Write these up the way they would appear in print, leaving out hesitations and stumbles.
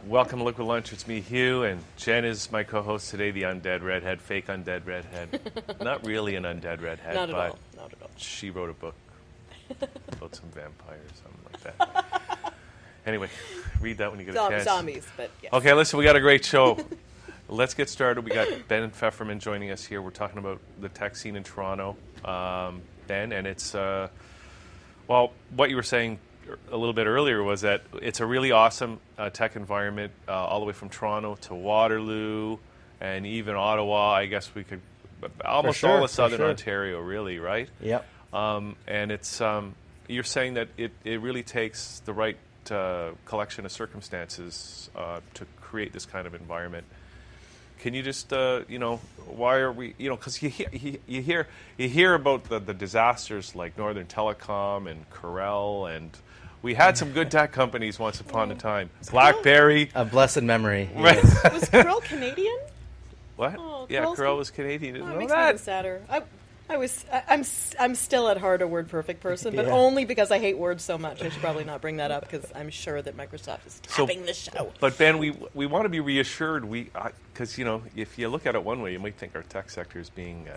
Welcome to Liquid Lunch. It's me, Hugh, and Jen is my co-host today, the undead redhead, fake undead redhead. Not really an undead redhead, Not at but all. Not at all. she wrote a book about some vampires, something like that. Anyway, read that when you get a chance. Zombies, but yes. Okay, listen, we got a great show. Let's get started. We got Ben and Feferman joining us here. We're talking about the tech scene in Toronto, Ben, and it's, well, what you were saying a little bit earlier was that it's a really awesome tech environment all the way from Toronto to Waterloo and even Ottawa. I guess we could almost all of southern Ontario, really, right? Yep. And it's you're saying that it really takes the right collection of circumstances to create this kind of environment. Can you just why are we because you hear about the disasters like Northern Telecom and Corel, and we had some good tech companies once upon a time. BlackBerry, a blessed memory. Right. Yes. Was Corel Canadian? What? Oh, yeah, Corel was Canadian. Didn't Oh, it know makes me that. even sadder. I'm still at heart a word-perfect person, but Yeah. only because I hate words so much. I should probably not bring that up because I'm sure that Microsoft is tapping the show. But Ben, we want to be reassured. Because if you look at it one way, you might think our tech sector is being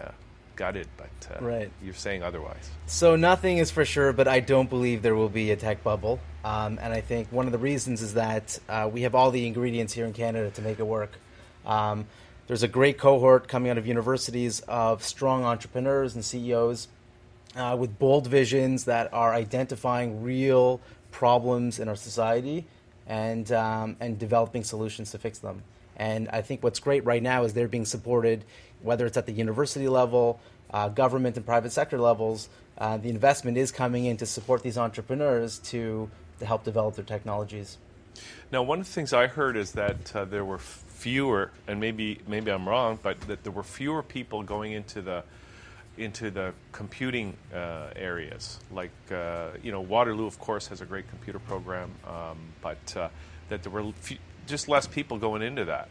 gutted, but Right. You're saying otherwise. So nothing is for sure, but I don't believe there will be a tech bubble. And I think one of the reasons is that we have all the ingredients here in Canada to make it work. There's a great cohort coming out of universities of strong entrepreneurs and CEOs with bold visions that are identifying real problems in our society and developing solutions to fix them. And I think what's great right now is they're being supported, whether it's at the university level, government and private sector levels. The investment is coming in to support these entrepreneurs to help develop their technologies. Now, one of the things I heard is that there were fewer, and maybe I'm wrong, but that there were fewer people going into the computing areas. Like Waterloo, of course, has a great computer program, but that there were just less people going into that.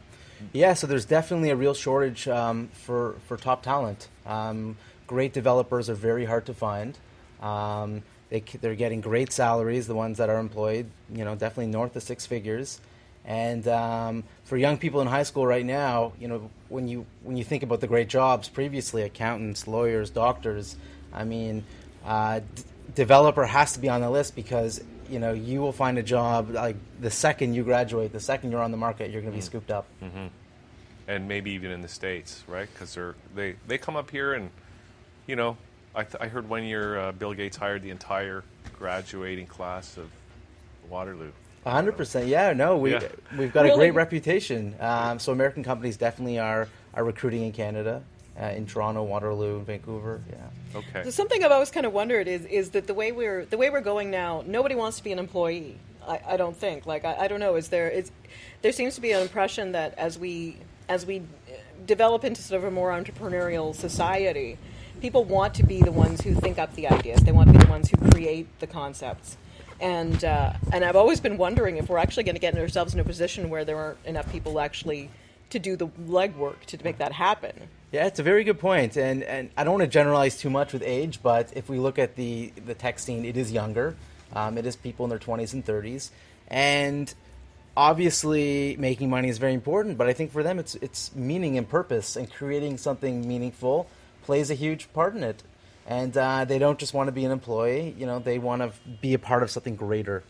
Yeah, so there's definitely a real shortage for top talent. Great developers are very hard to find. They're getting great salaries, the ones that are employed, definitely north of six figures. And for young people in high school right now, when you think about the great jobs previously, accountants, lawyers, doctors, developer has to be on the list because you will find a job like the second you graduate, the second you're on the market, you're going to be scooped up. Mm-hmm. And maybe even in the States, right? Because they come up here and, I heard 1 year Bill Gates hired the entire graduating class of Waterloo. 100%. Yeah, no, we've got a great reputation. So American companies definitely are recruiting in Canada, in Toronto, Waterloo, Vancouver. Yeah. Okay. So something I've always kind of wondered is that the way we're going now, nobody wants to be an employee. I don't think. I don't know. There seems to be an impression that as we develop into sort of a more entrepreneurial society, people want to be the ones who think up the ideas. They want to be the ones who create the concepts. And I've always been wondering if we're actually going to get ourselves in a position where there aren't enough people actually to do the legwork to make that happen. Yeah, it's a very good point. And I don't want to generalize too much with age, but if we look at the tech scene, it is younger. It is people in their 20s and 30s. And obviously making money is very important, but I think for them it's meaning and purpose, and creating something meaningful plays a huge part in it. And they don't just want to be an employee, they want to be a part of something greater.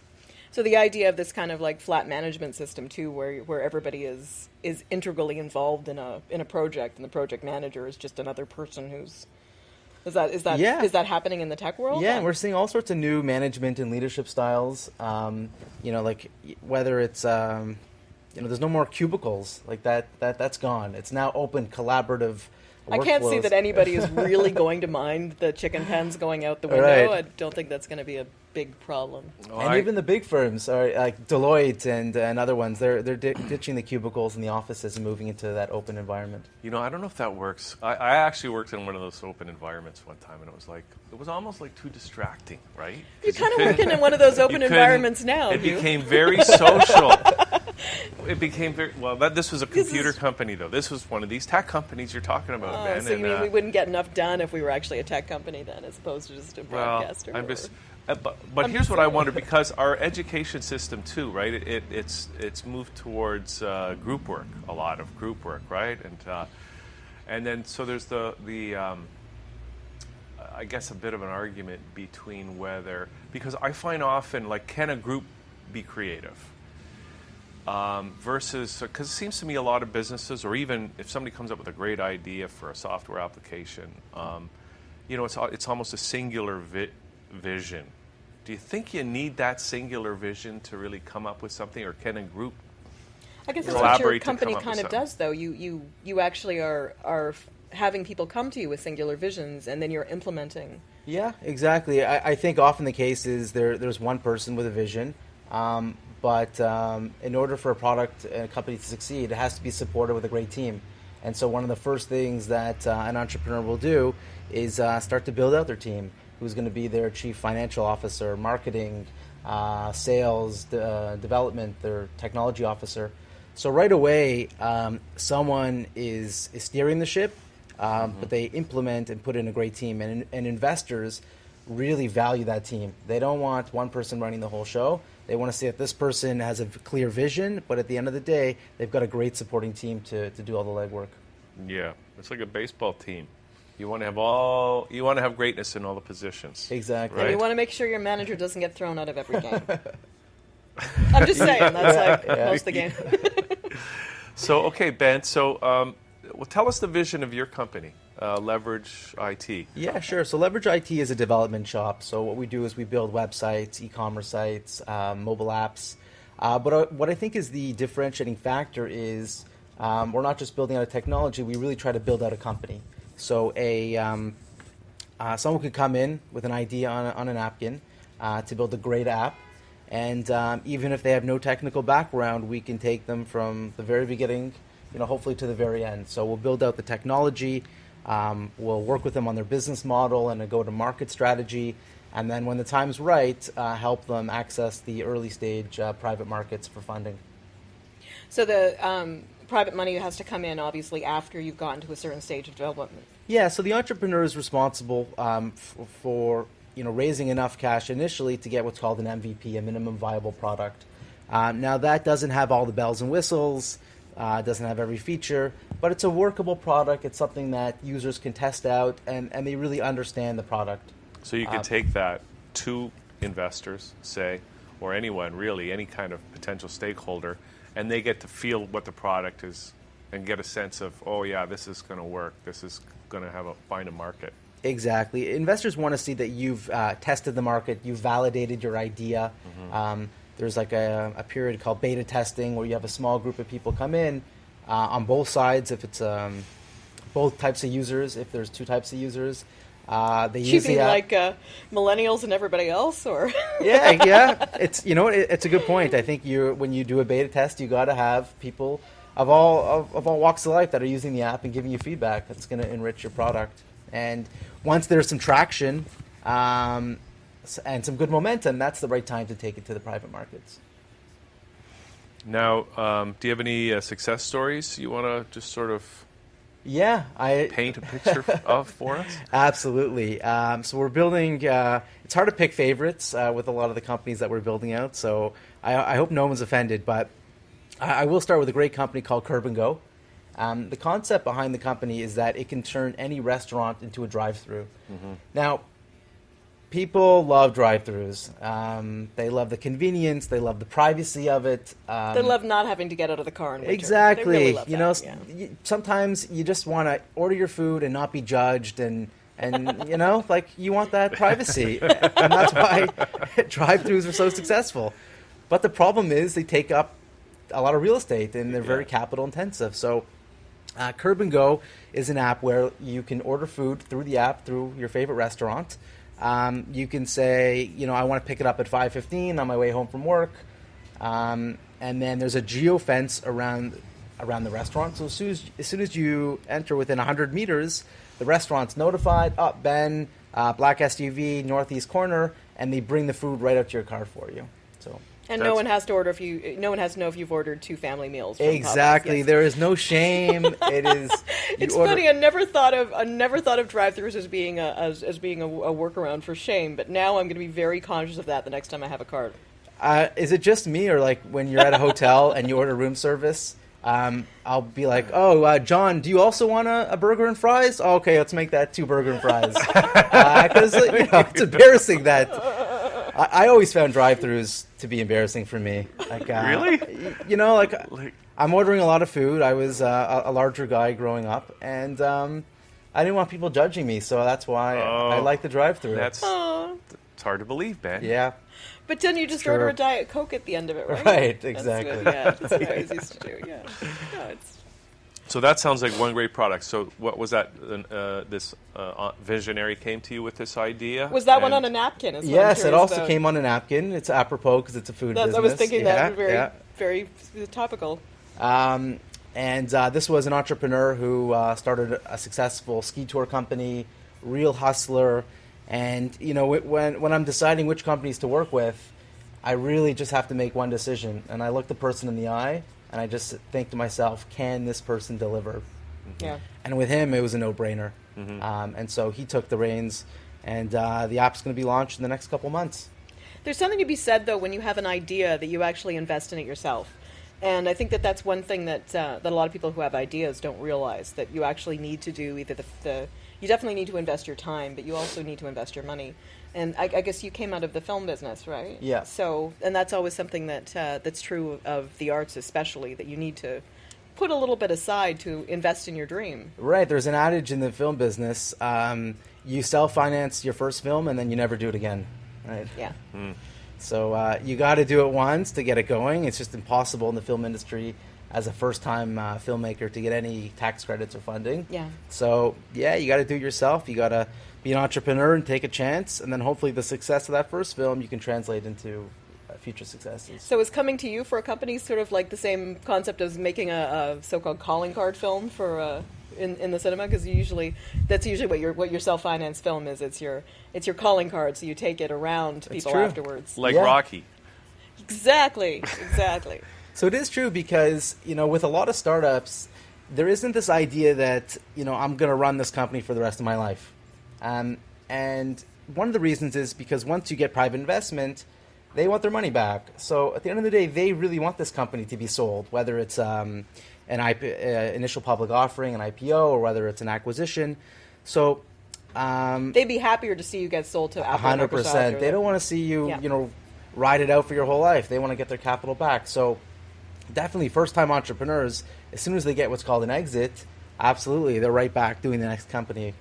So the idea of this kind of like flat management system too, where everybody is integrally involved in a project, and the project manager is just another person who's is that happening in the tech world? Yeah, and we're seeing all sorts of new management and leadership styles. Like whether it's there's no more cubicles, like that's gone. It's now open, collaborative. I can't see that anybody is really going to mind the chicken pens going out the window. Right. I don't think that's going to be a big problem. And even the big firms, like Deloitte and other ones, they're ditching the cubicles in the offices and moving into that open environment. I don't know if that works. I actually worked in one of those open environments one time, and it was almost like too distracting, right? You're kind of working in one of those open environments now. It became very social. It became very well. This was a computer company, though. This was one of these tech companies you're talking about, Ben. So you mean we wouldn't get enough done if we were actually a tech company then, as opposed to just a broadcaster? But here's what I wonder, because our education system too, right? It's moved towards group work, a lot of group work, right? And then so there's the I guess a bit of an argument between whether, because I find often, like, can a group be creative versus, because it seems to me a lot of businesses, or even if somebody comes up with a great idea for a software application, it's almost a singular vision. Do you think you need that singular vision to really come up with something, or can a group I guess that's what your collaborate to company come up with kind of something? does, though. You actually are having people come to you with singular visions, and then you're implementing. Yeah, exactly. I think often the case is there's one person with a vision, but in order for a product and a company to succeed, it has to be supported with a great team. And so one of the first things that an entrepreneur will do is start to build out their team. Who's going to be their chief financial officer, marketing, sales, development, their technology officer. So right away, someone is steering the ship, but they implement and put in a great team. And investors really value that team. They don't want one person running the whole show. They want to see that this person has a clear vision, but at the end of the day, they've got a great supporting team to do all the legwork. Yeah, it's like a baseball team. You want to have greatness in all the positions. Exactly. Right? And you want to make sure your manager doesn't get thrown out of every game. I'm just saying, that's like most of the game. So, okay, Ben, well, tell us the vision of your company, Leverage.it. Yeah, sure. So Leverage.it is a development shop. So what we do is we build websites, e-commerce sites, mobile apps. But what I think is the differentiating factor is we're not just building out a technology, we really try to build out a company. So someone could come in with an idea on a napkin to build a great app. And even if they have no technical background, we can take them from the very beginning, hopefully to the very end. So we'll build out the technology, we'll work with them on their business model and a go-to-market strategy, and then when the time's right, help them access the early stage private markets for funding. So the private money has to come in, obviously, after you've gotten to a certain stage of development. Yeah, so the entrepreneur is responsible for raising enough cash initially to get what's called an MVP, a minimum viable product. Now that doesn't have all the bells and whistles, doesn't have every feature, but it's a workable product. It's something that users can test out, and they really understand the product. So you can take that to investors, say, or anyone really, any kind of potential stakeholder, and they get to feel what the product is and get a sense of, oh yeah, this is going to work. This is going to find a market. Exactly. Investors want to see that you've tested the market, you've validated your idea. Mm-hmm. There's like a period called beta testing where you have a small group of people come in on both sides. If it's both types of users, if there's two types of users, they use the app. Like millennials and everybody else, or yeah. It's it's a good point. I think when you do a beta test, you got to have people of all walks of life that are using the app and giving you feedback. That's going to enrich your product. And once there's some traction and some good momentum, that's the right time to take it to the private markets. Now, do you have any success stories you want to just sort of paint a picture of for us? Absolutely. So we're building, it's hard to pick favorites with a lot of the companies that we're building out, so I hope no one's offended, but I will start with a great company called Curb & Go. The concept behind the company is that it can turn any restaurant into a drive-through. Mm-hmm. Now, people love drive-throughs. They love the convenience. They love the privacy of it. They love not having to get out of the car in winter. Exactly. They really love that, sometimes you just want to order your food and not be judged, and like you want that privacy, and that's why drive-throughs are so successful. But the problem is they take up a lot of real estate and they're very capital intensive. So Curb & Go is an app where you can order food through the app, through your favorite restaurant. You can say, I want to pick it up at 5:15 on my way home from work. And then there's a geofence around the restaurant. So as soon as you enter within 100 meters, the restaurant's notified, Ben, black SUV, northeast corner, and they bring the food right out to your car for you. So And no one has to order if you. No one has to know if you've ordered 2 family meals. From Exactly. Popeyes. Yes. There is no shame. It is. It's funny. I never thought of drive-thrus as being a workaround for shame. But now I'm going to be very conscious of that the next time I have a cart. Is it just me, or like when you're at a hotel and you order room service? I'll be like, "Oh, John, do you also want a burger and fries? Oh, okay, let's make that 2 burger and fries." Because it's embarrassing that I always found drive-thrus to be embarrassing for me. Like, Really? I'm ordering a lot of food. I was a larger guy growing up, and I didn't want people judging me, so that's why I like the drive-thru. It's hard to believe, Ben. Yeah. But then you just order a Diet Coke at the end of it, right? Right, exactly. That's what I always used to do, yeah. No, So that sounds like one great product. So what was that? This visionary came to you with this idea? Was that one on a napkin? Yes, it also came on a napkin. It's apropos because it's a food business. I was thinking that very topical. And this was an entrepreneur who started a successful ski tour company, real hustler. And, when I'm deciding which companies to work with, I really just have to make one decision. And I look the person in the eye, and I just think to myself, can this person deliver? Yeah. And with him, it was a no-brainer. And so he took the reins, and the app's going to be launched in the next couple months. There's something to be said, though, when you have an idea that you actually invest in it yourself. And I think that's one thing that a lot of people who have ideas don't realize, that you actually need to do either you definitely need to invest your time, but you also need to invest your money. And I guess you came out of the film business, right? Yeah. So, and that's always something that's true of the arts, especially, that you need to put a little bit aside to invest in your dream. Right. There's an adage in the film business: you self-finance your first film, and then you never do it again. Right. Yeah. So you got to do it once to get it going. It's just impossible in the film industry as a first-time filmmaker to get any tax credits or funding. Yeah. So, you got to do it yourself. You got to be an entrepreneur and take a chance, and then hopefully the success of that first film you can translate into future successes. So is coming to you for a company sort of like the same concept as making a so-called calling card film for in the cinema? Because that's usually what your self-financed film is. It's your calling card, so you take it around to people afterwards. Like Rocky. Exactly. So it is true because, with a lot of startups, there isn't this idea that, I'm going to run this company for the rest of my life. And one of the reasons is because once you get private investment, they want their money back. So at the end of the day, they really want this company to be sold, whether it's an initial public offering, an IPO, or whether it's an acquisition. So they'd be happier to see you get sold to Apple. 100%. They don't want to see you, ride it out for your whole life. They want to get their capital back. So definitely first-time entrepreneurs, as soon as they get what's called an exit, absolutely, they're right back doing the next company.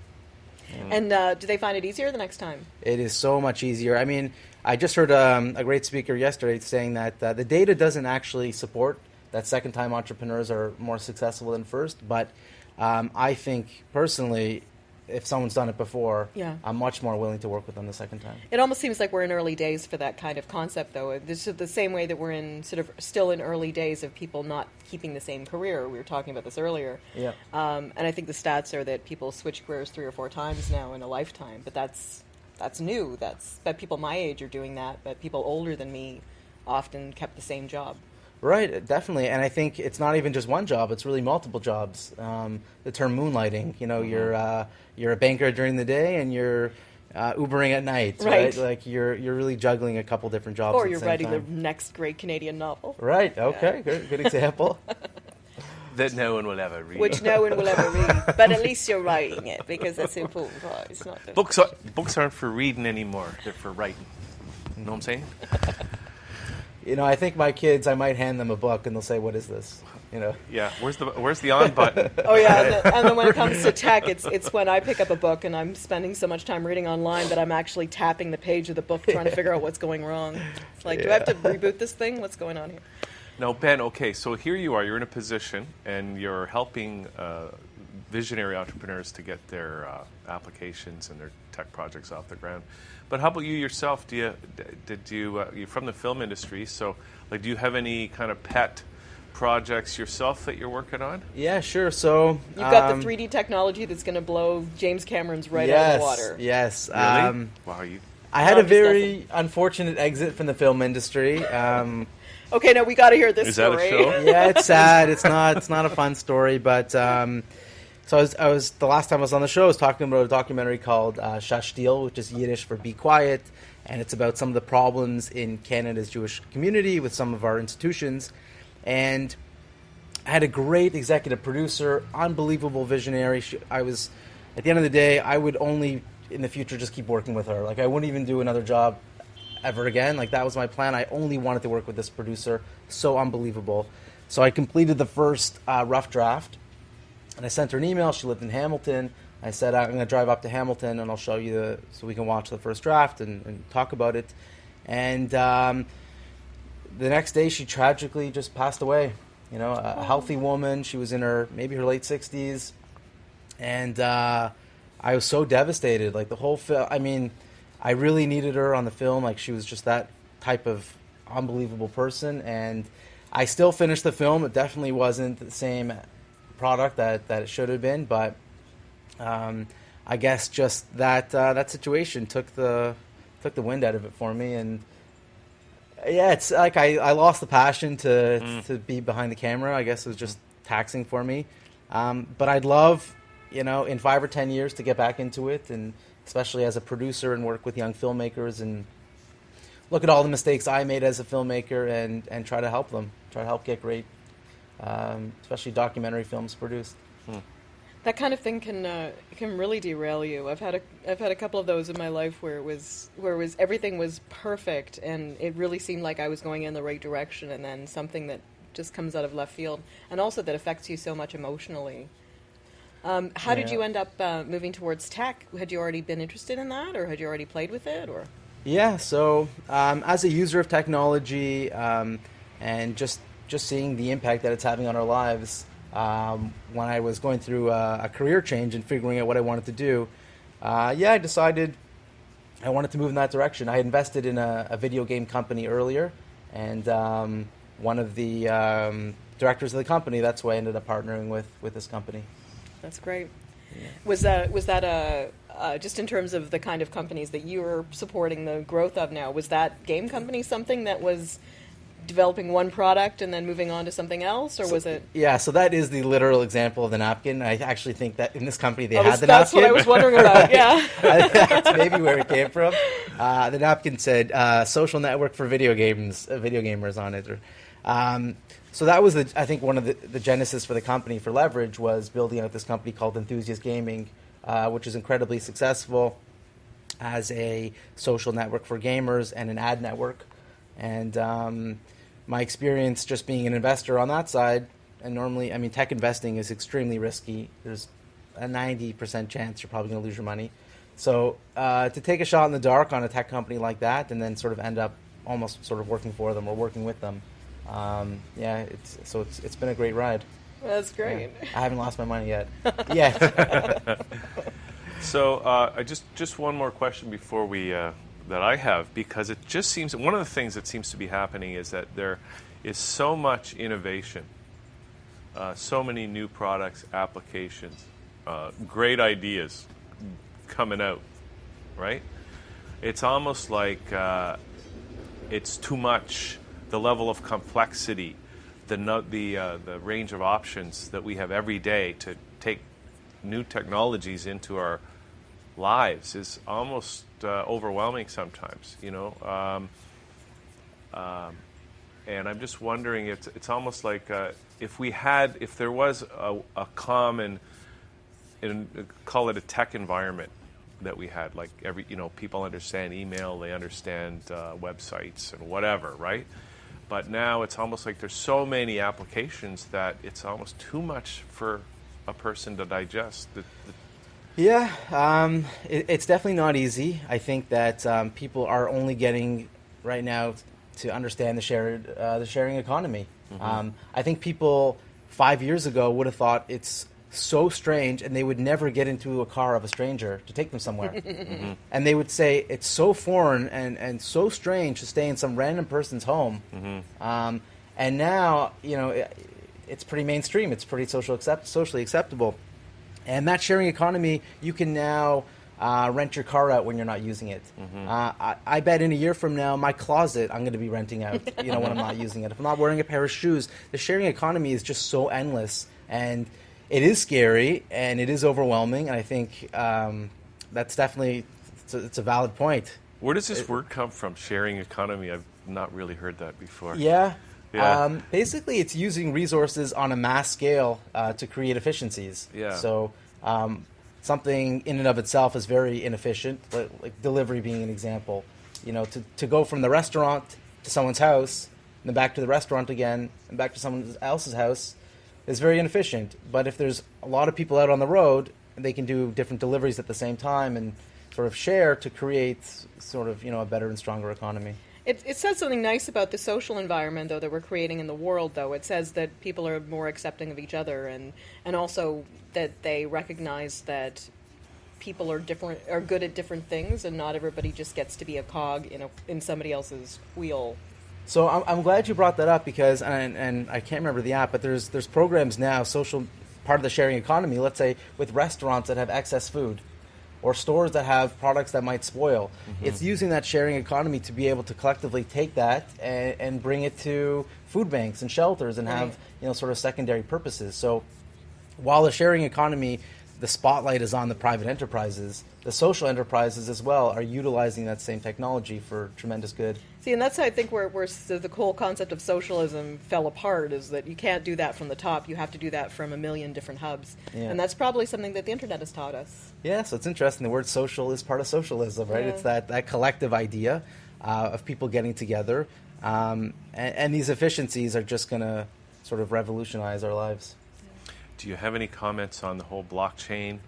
And do they find it easier the next time? It is so much easier. I mean, I just heard a great speaker yesterday saying that the data doesn't actually support that second-time entrepreneurs are more successful than first, but I think, personally, if someone's done it before, I'm much more willing to work with them the second time. It almost seems like we're in early days for that kind of concept, though. This is the same way that we're in still in early days of people not keeping the same career. We were talking about this earlier. Yeah. And I think the stats are that people switch careers 3 or 4 times now in a lifetime. But that's new. But people my age are doing that. But people older than me often kept the same job. Right, definitely, and I think it's not even just one job; it's really multiple jobs. The term moonlighting, you're a banker during the day and you're Ubering at night, right? Like you're really juggling a couple different jobs. Or at you're the same writing time. the next great Canadian novel. Right. Okay. Yeah. Good example. That no one will ever read. Which no one will ever read, but at least you're writing it because that's the important part. It's not books aren't for reading anymore; they're for writing. You know what I'm saying? I think my kids, I might hand them a book and they'll say, "What is this?" Yeah. Where's the on button? Oh yeah, and then when it comes to tech, it's when I pick up a book and I'm spending so much time reading online that I'm actually tapping the page of the book trying to figure out what's going wrong. It's like, do I have to reboot this thing? What's going on here? Now, Ben, okay, so here you are. You're in a position and you're helping visionary entrepreneurs to get their applications and their tech projects off the ground. But how about you yourself? You're from the film industry, so do you have any kind of pet projects yourself that you're working on? Yeah, sure. So you've got the 3D technology that's going to blow James Cameron's out of the water. Yes. Really? Wow, I had No, a I'm just very unfortunate exit from the film industry. Okay, no, we got to hear this Is that story. a show? Yeah, it's sad. It's not a fun story, but so I was the last time I was on the show, I was talking about a documentary called Shush Deal, which is Yiddish for Be Quiet, and it's about some of the problems in Canada's Jewish community with some of our institutions. And I had a great executive producer, unbelievable visionary. I was, at the end of the day, I would only in the future just keep working with her. Like, I wouldn't even do another job ever again. Like, that was my plan. I only wanted to work with this producer. So unbelievable. So I completed the first rough draft, and I sent her an email. She lived in Hamilton. I said, I'm going to drive up to Hamilton, and I'll show you so we can watch the first draft and talk about it. And the next day, she tragically just passed away. You know, a healthy woman. She was in maybe her late 60s. And I was so devastated. Like, the whole film, I mean, I really needed her on the film. Like, she was just that type of unbelievable person. And I still finished the film. It definitely wasn't the same product that it should have been. But I guess just that situation took the wind out of it for me. And yeah, it's like I lost the passion to be behind the camera. I guess it was just taxing for me. But I'd love, you know, in 5 or 10 years to get back into it, and especially as a producer and work with young filmmakers and look at all the mistakes I made as a filmmaker and try to help them, try to help get great, especially documentary films produced. That kind of thing can really derail you. I've had a couple of those in my life where it was everything was perfect and it really seemed like I was going in the right direction, and then something that just comes out of left field, and also that affects you so much emotionally. How did you end up moving towards tech? Had you already been interested in that, or had you already played with it, or? Yeah, so as a user of technology and just seeing the impact that it's having on our lives, when I was going through a career change and figuring out what I wanted to do, I decided I wanted to move in that direction. I had invested in a video game company earlier, and one of the directors of the company, that's why I ended up partnering with this company. That's great. Yeah. Was that just in terms of the kind of companies that you were supporting the growth of now, was that game company something that was developing one product and then moving on to something else, or was it? Yeah, so that is the literal example of the napkin. I actually think that in this company they had the napkin. That's what I was wondering about, yeah. That's maybe where it came from. The napkin said social network for video gamers on it. So that was, I think, one of the genesis for the company, for Leverage, was building out this company called Enthusiast Gaming, which is incredibly successful as a social network for gamers and an ad network. And my experience just being an investor on that side, and normally, I mean, tech investing is extremely risky. There's a 90% chance you're probably going to lose your money. So to take a shot in the dark on a tech company like that and then sort of end up almost sort of working for them or working with them, it's been a great ride. That's great. Yeah. I haven't lost my money yet. Yet. So I just one more question before we that I have, because it just seems one of the things that seems to be happening is that there is so much innovation, so many new products, applications, great ideas coming out, right? It's almost like it's too much. The level of complexity, the range of options that we have every day to take new technologies into our lives is almost overwhelming sometimes, you know. And I'm just wondering, it's almost like if there was a common, call it a tech environment that we had, like people understand email, they understand websites and whatever, right? But now it's almost like there's so many applications that it's almost too much for a person to digest. Yeah, it's definitely not easy. I think that people are only getting right now to understand the sharing economy. Mm-hmm. I think people 5 years ago would have thought it's so strange, and they would never get into a car of a stranger to take them somewhere. Mm-hmm. And they would say it's so foreign and so strange to stay in some random person's home. Mm-hmm. And now, it's pretty mainstream. It's pretty socially acceptable. And that sharing economy, you can now rent your car out when you're not using it. I bet in a year from now, my closet I'm going to be renting out, when I'm not using it. If I'm not wearing a pair of shoes, the sharing economy is just so endless, and it is scary and it is overwhelming. And I think that's definitely it's a valid point. Where does this word come from? Sharing economy. I've not really heard that before. Yeah. Yeah. Basically, it's using resources on a mass scale to create efficiencies. Yeah. So something in and of itself is very inefficient, like delivery being an example. To go from the restaurant to someone's house, and then back to the restaurant again, and back to someone else's house is very inefficient. But if there's a lot of people out on the road, they can do different deliveries at the same time and sort of share to create sort of, a better and stronger economy. It says something nice about the social environment, though, that we're creating in the world, though. It says that people are more accepting of each other, and also that they recognize that people are good at different things, and not everybody just gets to be a cog in somebody else's wheel. So I'm glad you brought that up because, and I can't remember the app, but there's programs now, social part of the sharing economy, let's say with restaurants that have excess food, or stores that have products that might spoil. It's using that sharing economy to be able to collectively take that and bring it to food banks and shelters and have sort of secondary purposes. So while the sharing economy, the spotlight is on the private enterprises, the social enterprises as well are utilizing that same technology for tremendous good. See, and that's how I think where the whole concept of socialism fell apart, is that you can't do that from the top. You have to do that from a million different hubs. Yeah. And that's probably something that the internet has taught us. Yeah, so it's interesting. The word social is part of socialism, right? Yeah. It's that collective idea of people getting together. And these efficiencies are just going to sort of revolutionize our lives. Do you have any comments on the whole blockchain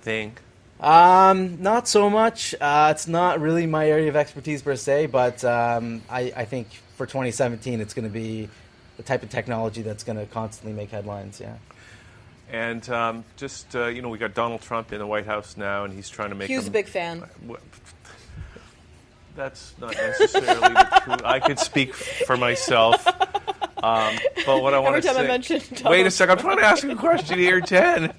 thing? Not so much. It's not really my area of expertise per se, but I think for 2017 it's going to be the type of technology that's going to constantly make headlines, yeah. And we got Donald Trump in the White House now, and he's trying to make Hugh's a big fan. That's not necessarily the truth. I could speak for myself. But what I want to say... Every time I mention Donald Wait a second, I'm trying to ask you a question here, Jen.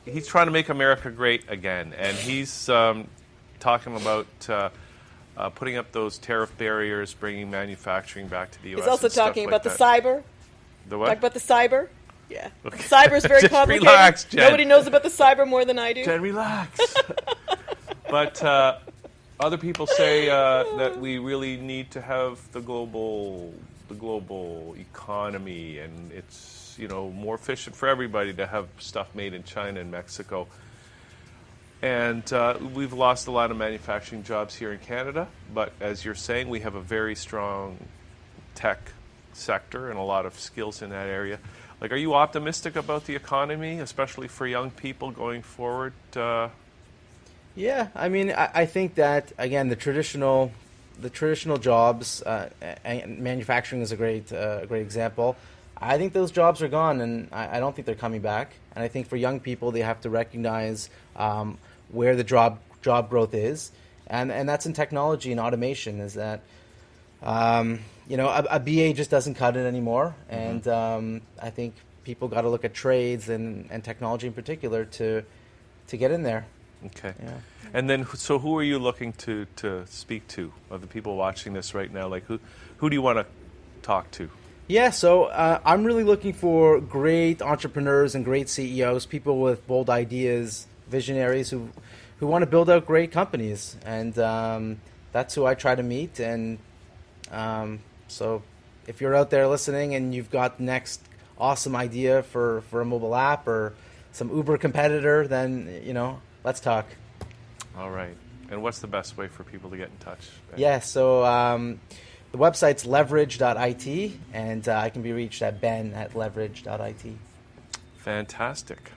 He's trying to make America great again, and he's talking about putting up those tariff barriers, bringing manufacturing back to the U.S. He's also talking about the cyber. The what? Talk about the cyber. Yeah. Okay. Cyber is very Just complicated. relax, Jen. Nobody knows about the cyber more than I do. Jen, relax. But other people say that we really need to have the global economy, and it's more efficient for everybody to have stuff made in China and Mexico. And we've lost a lot of manufacturing jobs here in Canada, but as you're saying, we have a very strong tech sector and a lot of skills in that area. Like, are you optimistic about the economy, especially for young people going forward? Yeah, I mean, I think that, again, the traditional jobs, and manufacturing is a great example. I think those jobs are gone, and I don't think they're coming back. And I think for young people, they have to recognize where the job growth is, and that's in technology and automation. Is that a BA just doesn't cut it anymore, and I think people got to look at trades and technology in particular to get in there. Okay. Yeah. And then, so who are you looking to speak to, of the people watching this right now? Like, who do you want to talk to? Yeah, so I'm really looking for great entrepreneurs and great CEOs, people with bold ideas, visionaries who want to build out great companies. And that's who I try to meet. And so if you're out there listening and you've got the next awesome idea for a mobile app or some Uber competitor, then, let's talk. All right. And what's the best way for people to get in touch? Yeah, so the website's Leverage.it, and I can be reached at Ben@Leverage.it. Fantastic.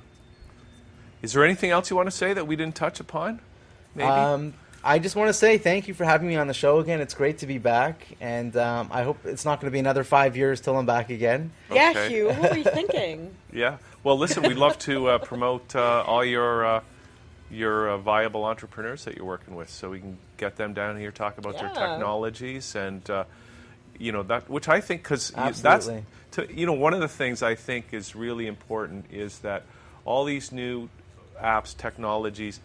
Is there anything else you want to say that we didn't touch upon? Maybe? I just want to say thank you for having me on the show again. It's great to be back, and I hope it's not going to be another 5 years till I'm back again. Yeah, Okay. Hugh, what were you thinking? Yeah. Well, listen, we'd love to promote all your viable entrepreneurs that you're working with, so we can get them down here, talk about their technologies, and that, which I think, because that's one of the things I think is really important is that all these new apps, technologies,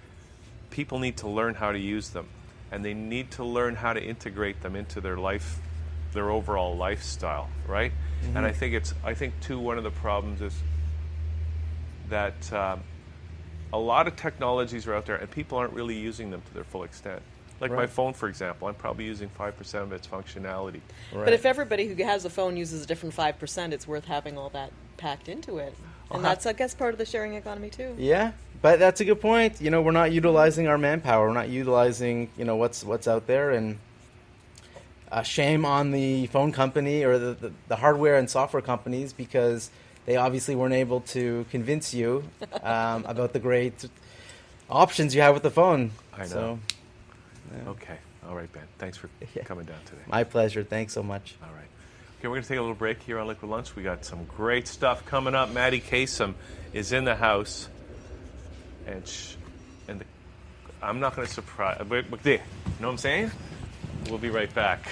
people need to learn how to use them, and they need to learn how to integrate them into their life, their overall lifestyle, right? Mm-hmm. And I think too, one of the problems is that a lot of technologies are out there and people aren't really using them to their full extent. Like my phone, for example, I'm probably using 5% of its functionality. Right. But if everybody who has a phone uses a different 5%, it's worth having all that packed into it. And that's, I guess, part of the sharing economy, too. Yeah, but that's a good point. We're not utilizing our manpower. We're not utilizing, what's out there. And shame on the phone company or the hardware and software companies, because they obviously weren't able to convince you about the great options you have with the phone. I know. So, yeah. Okay. All right, Ben. Thanks for coming down today. My pleasure. Thanks so much. All right. Okay, we're going to take a little break here on Liquid Lunch. We got some great stuff coming up. Maddie Kasem is in the house. And I'm not going to surprise. You know what I'm saying? We'll be right back.